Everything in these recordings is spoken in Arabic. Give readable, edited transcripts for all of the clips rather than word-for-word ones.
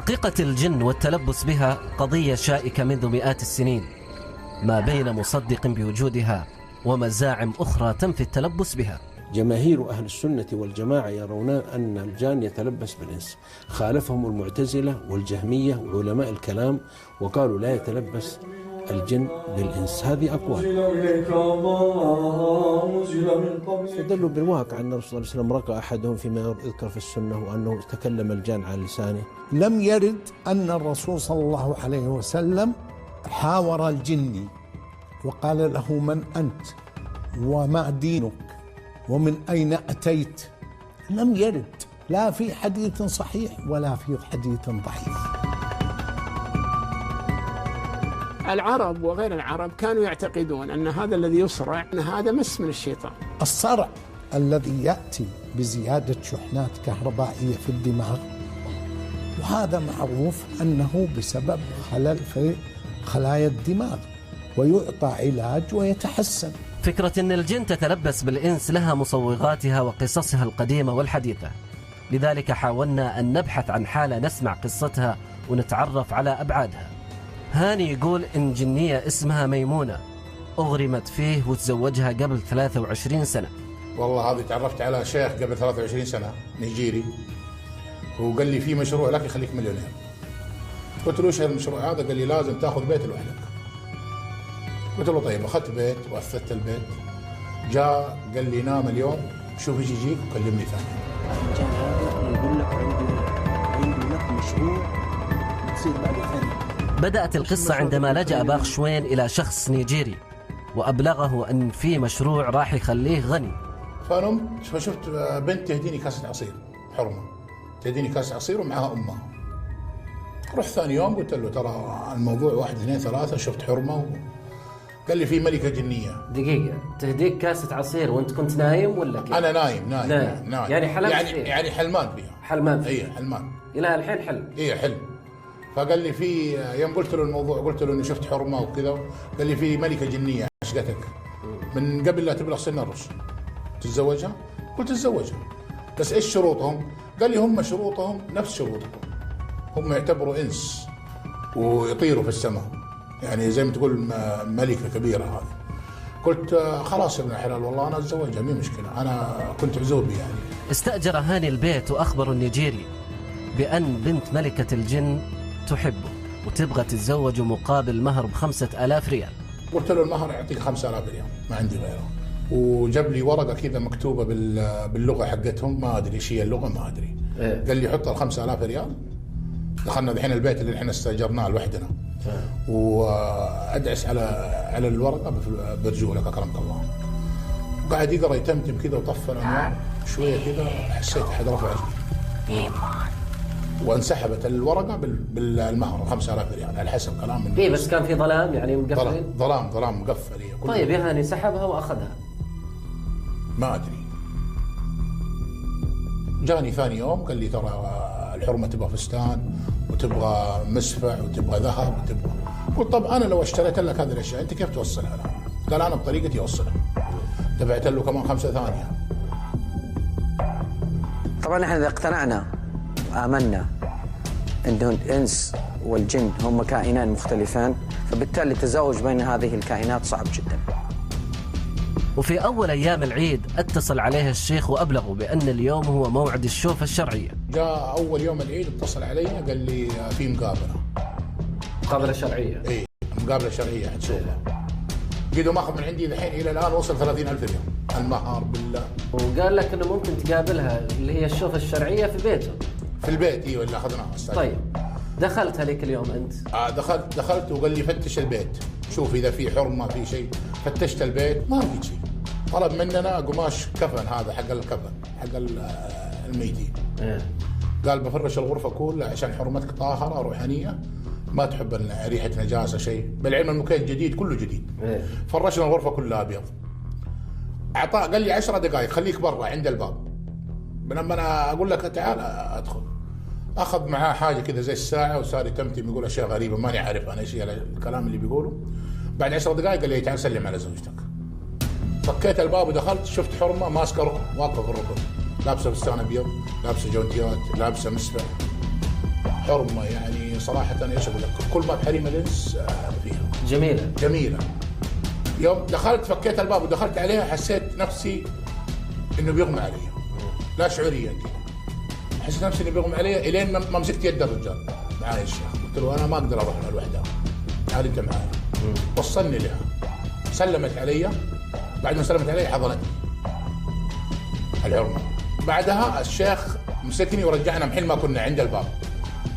حقيقة الجن والتلبس بها قضية شائكة منذ مئات السنين، ما بين مصدق بوجودها ومزاعم أخرى تنفي التلبس بها. جماهير أهل السنة والجماعة يرون أن الجان يتلبس بالإنس، خالفهم المعتزلة والجهمية وعلماء الكلام وقالوا لا يتلبس الجن بالإنس. هذه أقوال استدلوا بالواقع أن الرسول صلى الله عليه وسلم رقى أحدهم فيما يذكر في السنة وأنه تكلم الجان على لسانه. لم يرد أن الرسول صلى الله عليه وسلم حاور الجني وقال له من أنت وما دينك ومن أين أتيت. لم يرد، لا في حديث صحيح ولا في حديث ضعيف. العرب وغير العرب كانوا يعتقدون أن هذا الذي يصرع أن هذا مس من الشيطان. الصرع الذي يأتي بزيادة شحنات كهربائية في الدماغ، وهذا معروف أنه بسبب خلل في خلايا الدماغ، ويعطى علاج ويتحسن. فكرة أن الجن تتلبس بالإنس لها مصوغاتها وقصصها القديمة والحديثة، لذلك حاولنا أن نبحث عن حالة نسمع قصتها ونتعرف على أبعادها. هاني يقول إن جنية اسمها ميمونة أغرمت فيه وتزوجها قبل 23 سنة. والله هذه تعرفت على شيخ قبل 23 سنة نيجيري، وقال لي في مشروع لك يخليك مليونير. قلت له ايش المشروع هذا؟ قال لي لازم تاخذ بيت لوحدك. قلت له طيب. اخذت بيت واثثت البيت. جاء قال لي نام اليوم شوف ايش يجيك وكلمني ثاني. جاء هذا يقول لك عندي لك مشروع تصير بعد ثاني. بدأت القصة عندما لجأ باخ شوين إلى شخص نيجيري وأبلغه أن في مشروع راح يخليه غني. فنمت فشفت بنت تهديني كاسة عصير حرمة، تهديني كاسة عصير ومعها أمها. رحت ثاني يوم قلت له ترى الموضوع 1 2 3 شفت حرمة قال لي في ملكة جنية. دقيقة، تهديك كاسة عصير وأنت كنت نايم ولا كيف؟ أنا نايم. يعني حلمت يعني حلمان فيها. حلمان فيها. إيه حلمان. إلى الحين حلم. إيه حلم. فقال لي في يوم قلت له الموضوع، قلت له اني شفت حرمه وكذا، قال لي في ملكه جنيه عشقتك من قبل لا تبلغ سن الرشد تتزوجها؟ قلت تتزوجها بس ايش شروطهم؟ قال لي هم شروطهم نفس شروطكم، هم يعتبروا انس ويطيروا في السماء، يعني زي ما تقول ملكه كبيره هذه. قلت خلاص يا ابن الحلال والله انا اتزوجها مي مشكله، انا كنت عزوبي يعني. استأجر هاني البيت واخبر النيجيري بأن بنت ملكة الجن تحبه وتبغى تتزوج مقابل مهر ب5,000 ريال. قلت له المهر يعطيك 5,000 ريال ما عندي غيره. وجاب لي ورقه كذا مكتوبه باللغه حقتهم، ما ادري ايش هي اللغه ما ادري. قال لي حط ال5,000 ريال. دخلنا الحين البيت اللي احنا استاجرناه لوحدنا. وادعس على الورقه برجولك اكرمك الله. قاعد يقرا يتمتم كذا وطفى الانوار شويه كذا، حسيت احد رفع وانسحبت الورقه بالمهر 5,000 ريال على حسب كلام الناس. ايه بس كان في ظلام يعني مقفلين؟ ظلام مقفل. طيب يا هاني سحبها واخذها؟ ما ادري. جاني ثاني يوم قال لي ترى الحرمه تبغى فستان وتبغى مسفع وتبغى ذهب وتبغى. قلت طب انا لو اشتريت لك هذه الاشياء انت كيف توصلها لها؟ قال انا بطريقتي اوصلها. دفعت له كمان 5 ثانيه. طبعا احنا اذا اقتنعنا وآمنا أن الإنس والجن هم كائنان مختلفان، فبالتالي التزاوج بين هذه الكائنات صعب جدا. وفي أول أيام العيد اتصل عليه الشيخ وأبلغه بأن اليوم هو موعد الشوفة الشرعية. جاء أول يوم العيد اتصل علي قال لي في مقابلة شرعية. إيه مقابلة شرعية حتشوفها. قيدوا ماخذ من عندي الحين إلى الآن وصل 30,000 ريال المهر بالله. وقال لك إنه ممكن تقابلها اللي هي الشوفة الشرعية في بيته. في البيت ايوه اللي اخذناها. طيب دخلت هذيك اليوم انت؟ دخلت وقال لي فتش البيت شوف اذا في حرمه في شيء. فتشت البيت ما لقيت شيء. طلب مننا قماش كفن، هذا حق الكفن حق الميتين. قال بفرش الغرفه كلها عشان حرمتك طاهره روحانيه ما تحب ريحه نجاسه شيء، بالعلم المكيف جديد كله جديد. فرشنا الغرفه كلها ابيض. قال لي 10 دقائق خليك برا عند الباب، لما انا اقول لك تعال ادخل. اخذ معاه حاجه كذا زي الساعه وصار يتمتم يقول اشياء غريبه ماني عارف انا ايش الكلام اللي بيقوله. بعد 10 دقائق قال لي تعال سلم على زوجتك. فكيت الباب ودخلت شفت حرمه ماسكه ركن واقفه في الركن، لابسه فستان ابيض، لابسه جونتيات، لابسه مسفع. حرمه يعني صراحه ايش اقول لك، كل ما بحريم الانس فيها جميله. يوم دخلت فكيت الباب ودخلت عليها حسيت نفسي انه بيغمى علي، لا شعوريا كذا، حسيت نفسي انه بيغمى علي الين ما مسكت يد الرجال معايا الشيخ، قلت له انا ما اقدر اروح لها لوحدها، تعال انت معايا. وصلني لها، سلمت علي، بعد ما سلمت علي حضنتني الحرمه. بعدها الشيخ مسكني ورجعنا محل ما كنا عند الباب،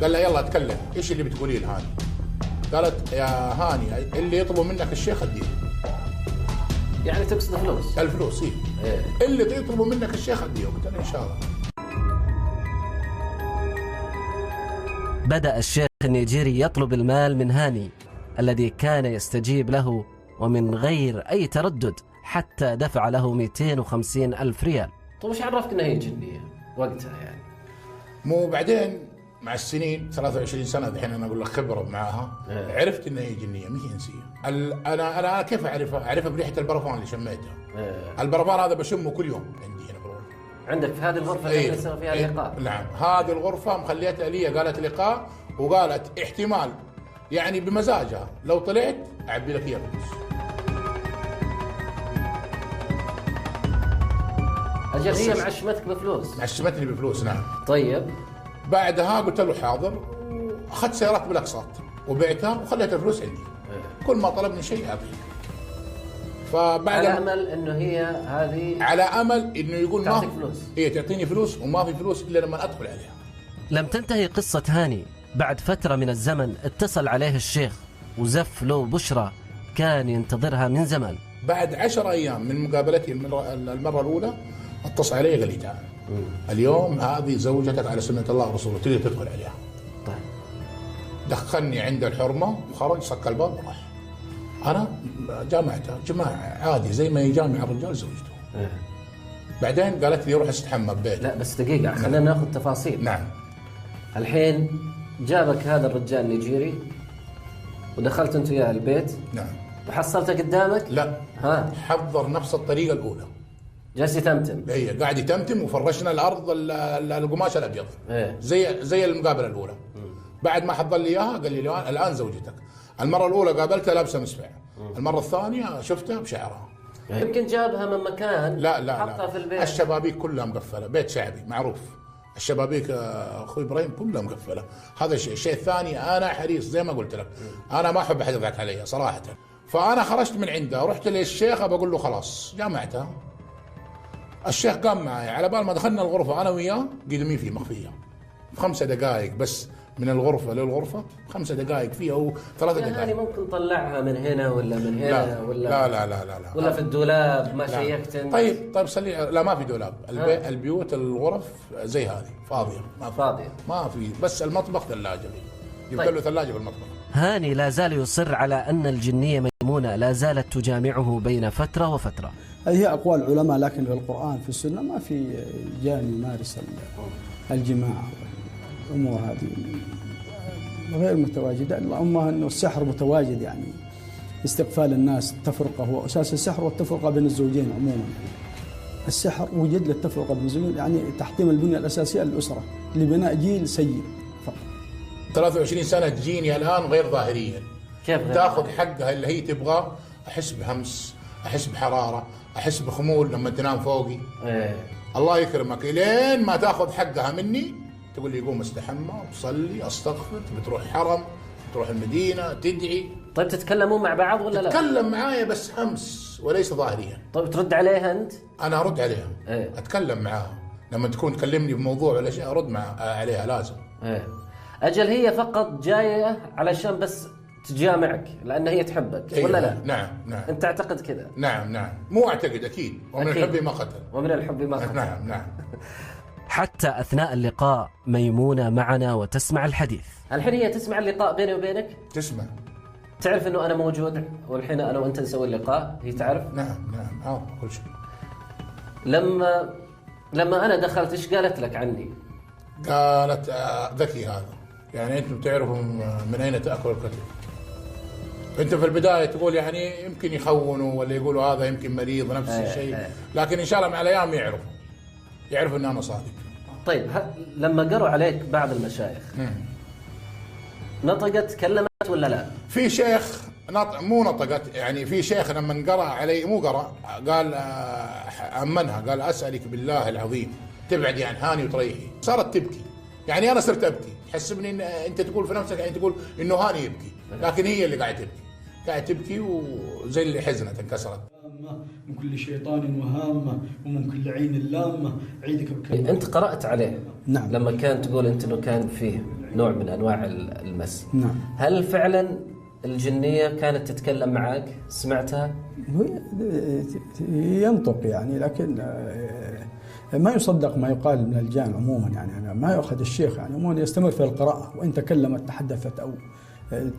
قال لها يلا اتكلم، ايش اللي بتقوليه لهاني؟ قالت يا هاني اللي يطلبوا منك الشيخ اديه. يعني تقصد فلوس؟ الفلوس إيه. اللي يطلبوا منك الشيخ اديه. قلت له ان شاء الله. بدأ الشيخ النيجيري يطلب المال من هاني الذي كان يستجيب له ومن غير أي تردد، حتى دفع له 250 ألف ريال. طيب وش عرفك أنها هي جنية وقتها يعني؟ مو بعدين مع السنين 23 سنة الحين أنا أقول لك خبرة معاها، عرفت إنها هي جنية ما هي إنسية. أنا كيف أعرفها بريحة البرفان اللي شميتها. البرفان هذا بشمه كل يوم عندي هنا بالغرفة. عندك في هذه الغرفة اللي نسوي فيها اللقاء؟ نعم، هذه الغرفة مخليتها لي، قالت لقاء، وقالت احتمال يعني بمزاجها لو طلعت أعبي لك إياه فلوس. أجل هي معشمتك بفلوس؟ معشمتني بفلوس نعم. طيب بعدها قلت له حاضر، واخذت سيارات بالاقساط وبعتها وخليت الفلوس عندي. كل ما طلبني شيء اعطيه. فبعد على امل انه هي هذه، على امل انه يقول ما فلوس، هي تعطيني فلوس وما في فلوس الا لما ادخل عليها. لم تنتهي قصة هاني. بعد فترة من الزمن اتصل عليه الشيخ وزف له بشرى كان ينتظرها من زمان. بعد 10 أيام من مقابلتي المرة الأولى اتصل علي قال لي تعال اليوم هذه زوجتك على سنة الله ورسوله تقدر تدخل عليها. طيب دخلني عند الحرمة وخرج صك الباب وراح. أنا جامعتها جماعة عادي زي ما يجامع الرجال زوجته. بعدين قالت لي روح استحمى ببيت. لا بس دقيقة خلينا ناخذ تفاصيل. نعم. الحين جابك هذا الرجال النيجيري ودخلت انت وياه البيت. نعم. وحصلته قدامك؟ لا. حضر نفس الطريقة الأولى. جالس يتمتم. هي قاعد يتمتم وفرشنا الأرض القماش الأبيض. زي المقابلة الأولى. بعد ما حضر لي إياها قال لي الآن زوجتك. المرة الأولى قابلتها لابسة مسبع. المرة الثانية شفتها بشعرها. يمكن جابها من مكان. لا حطها في البيت. الشبابيك كلها مقفلة، بيت شعبي معروف. الشبابيك اخوي ابراهيم كلها مقفله. هذا الشيء الثاني انا حريص زي ما قلت لك، انا ما احب احد يضحك علي صراحه. فانا خرجت من عنده رحت للشيخ بقول له خلاص جامعتها. الشيخ قام معي على بال ما دخلنا الغرفه انا وياه قدمي فيه مخفيه 5 دقائق بس من الغرفه للغرفه، 5 دقائق فيها و3 دقائق. يعني ممكن طلعها من هنا ولا من هنا لا ولا لا ولا في الدولاب ما شيكت انت؟ طيب صلي. لا ما في دولاب. البيوت الغرف زي هذه فاضيه، ما في بس المطبخ ثلاجه. جبت له ثلاجه في المطبخ. هاني لا زال يصر على ان الجنيه ميمونه لا زالت تجامعه بين فتره وفتره. هي اقوال علماء، لكن في القران في السنه ما في جاني يمارس الجماع. الامور هذه غير متواجده، اللهم انه السحر متواجد، يعني استقفال الناس، التفرقه هو اساس السحر، والتفرقه بين الزوجين عموما. السحر وجد للتفرقه بين الزوجين، يعني تحطيم البنيه الاساسيه للاسره لبناء جيل سيء فقط. 23 سنه تجيني الان غير ظاهريا. كيف تاخذ حقها اللي هي تبغاه، احس بهمس، احس بحراره، احس بخمول لما تنام فوقي. الله يكرمك الين ما تاخذ حقها مني تقول لي قوم استحمى وصلي استغفر، بتروح حرم، تروح المدينه تدعي. طيب تتكلمون مع بعض ولا لا؟ تتكلم معايا بس همس وليس ظاهريا. طيب ترد عليها انت؟ انا ارد عليها. اتكلم معاها لما تكون تكلمني بموضوع ولا شيء ارد عليها لازم. اجل هي فقط جايه علشان بس تجامعك لان هي تحبك ولا لا؟ نعم. انت تعتقد كذا؟ نعم. مو اعتقد اكيد. ومن الحب ما قتل. ومن الحب ما قتل. نعم. حتى اثناء اللقاء ميمونه معنا وتسمع الحديث. الحين هي تسمع اللقاء بيني وبينك؟ تسمع. تعرف انه انا موجود والحين انا وانت نسوي اللقاء، هي تعرف؟ نعم كل شيء. لما انا دخلت ايش قالت لك عني؟ قالت ذكي هذا، يعني انتم بتعرفوا من اين تاكل الكتف. انت في البدايه تقول يعني يمكن يخونوا ولا يقولوا هذا يمكن مريض نفس الشيء، لكن ان شاء الله مع الايام يعرفوا ان انا صادق. طيب لما قروا عليك بعض المشايخ نطقت تكلمت ولا لا؟ في شيخ مو نطقت، يعني في شيخ لما قرأ علي مو قرأ، قال أمنها، قال أسألك بالله العظيم تبعدي عن هاني وتريحي. صارت تبكي، يعني أنا صرت أبكي، تحسبني إن أنت تقول في نفسك، يعني تقول إنه هاني يبكي، لكن هي اللي قاعدة تبكي، قاعدة تبكي وزي اللي حزنت انكسرت. من كل شيطان وهامة ومن كل عين لامة عيدك بكلمة. أنت قرأت عليه نعم. لما كان تقول أنت إنه كان فيه نوع من أنواع المس. نعم. هل فعلا الجنية كانت تتكلم معك؟ سمعتها؟ ينطق يعني، لكن ما يصدق ما يقال من الجان عموما، يعني ما يأخذ الشيخ يعني عموما يستمر في القراءة، وإن تكلمت تحدثت أو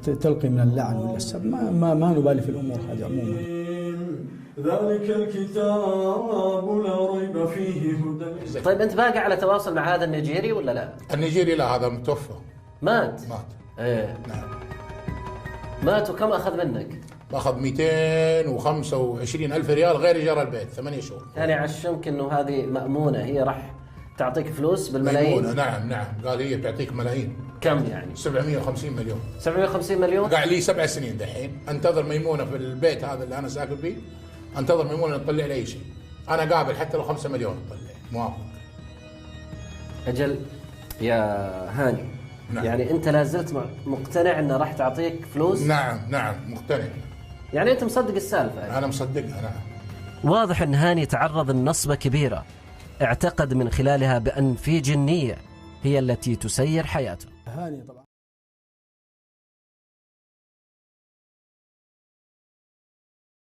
تلقي من اللعن ولا السب ما نبالي في الأمور هذه عموما. ذلك الكتاب لا ريب فيه هدى. طيب أنت باقي على تواصل مع هذا النيجيري ولا لا؟ النيجيري لا، هذا متوفى. مات؟ إيه نعم. مات. وكم أخذ منك؟ أخذ 225,000 ريال غير إيجار البيت 8 شهور. يعني عشمك إنه هذه مأمونة، هي راح تعطيك فلوس بالملايين. مأمونة نعم، قال هي بتعطيك ملايين. كم يعني؟ 750 مليون. 750 مليون؟ قاعد لي 7 سنين دحين انتظر ميمونة في البيت هذا اللي أنا ساكن فيه، انتظر ميمونة تطلع لي أي شيء. أنا قابل حتى لو 5 مليون تطلع، موافق. أجل يا هاني. نعم. يعني أنت لازلت مقتنع أنه راح تعطيك فلوس؟ نعم مقتنع. يعني أنت مصدق السالفة؟ أنا مصدقها نعم. واضح أن هاني تعرض لنصبة كبيرة اعتقد من خلالها بأن في جنية هي التي تسير حياته. هاني طبعا